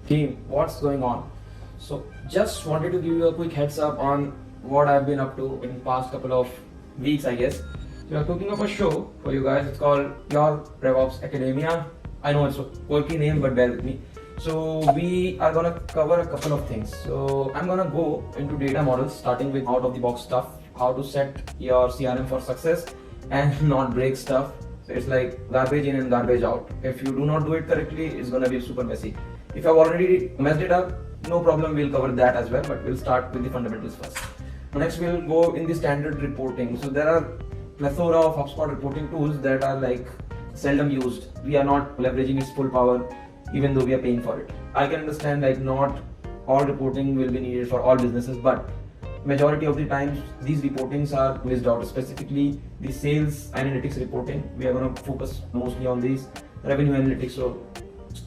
Team, what's going on? So just wanted to give you a quick heads up on what I've been up to in past couple of weeks, I guess. So I'm cooking up a show for you guys. It's called Your RevOps Academia. I know it's a quirky name, but bear with me. So we are gonna cover a couple of things. So I'm gonna go into data models, starting with out of the box stuff, how to set your CRM for success and not break stuff. So it's like garbage in and garbage out. If you do not do it correctly, it's gonna be super messy. If I've already messed it up, no problem, we'll cover that as well, but we'll start with the fundamentals first. Next, we'll go in the standard reporting. So there are plethora of HubSpot reporting tools that are like seldom used. We are not leveraging its full power, even though we are paying for it. I can understand like not all reporting will be needed for all businesses, but majority of the times these reportings are missed out, specifically the sales analytics reporting. We are going to focus mostly on these revenue analytics. So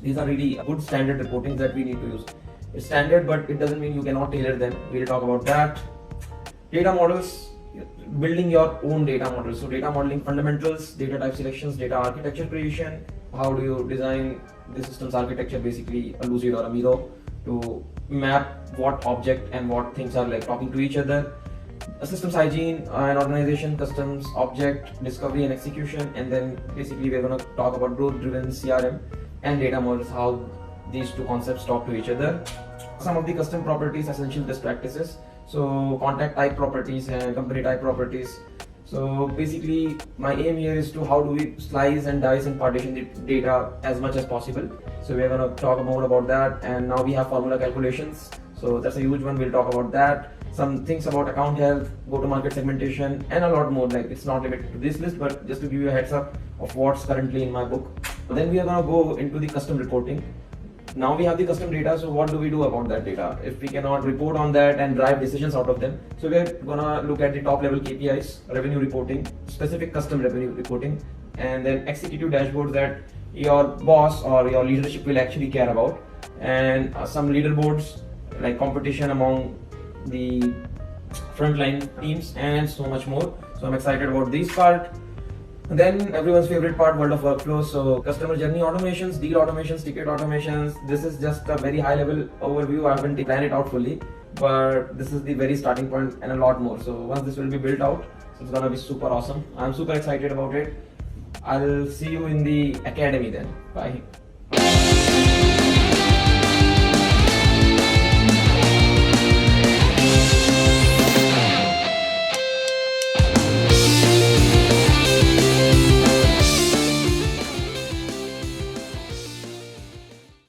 these are really good standard reportings that we need to use. It's standard, but it doesn't mean you cannot tailor them. We'll talk about that. Data models, building your own data models. So data modeling fundamentals, data type selections, data architecture creation. How do you design the system's architecture, basically a Lucid or a Miro, to map what object and what things are like talking to each other. A systems hygiene and organization, customs, object, discovery and execution. And then basically we're going to talk about growth-driven CRM and data models, how these two concepts talk to each other. Some of the custom properties, essential best practices. So contact type properties and company type properties. So basically my aim here is to how do we slice and dice and partition the data as much as possible. So we're going to talk more about that. And now we have formula calculations. So that's a huge one. We'll talk about that. Some things about account health, go-to-market segmentation, and a lot more. Like it's not limited to this list, but just to give you a heads up of what's currently in my book. Then we are going to go into the custom reporting. Now we have the custom data, so what do we do about that data if we cannot report on that and drive decisions out of them? So we're gonna look at the top level KPIs, revenue reporting, specific custom revenue reporting, and then executive dashboards that your boss or your leadership will actually care about, and some leaderboards like competition among the frontline teams and so much more. So I'm excited about this part. Then everyone's favorite part, world of workflows. So customer journey automations, deal automations, ticket automations. This is just a very high level overview. I haven't planned it out fully, but this is the very starting point and a lot more. So once this will be built out, so it's gonna be super awesome. I'm super excited about it. I'll see you in the academy then. Bye.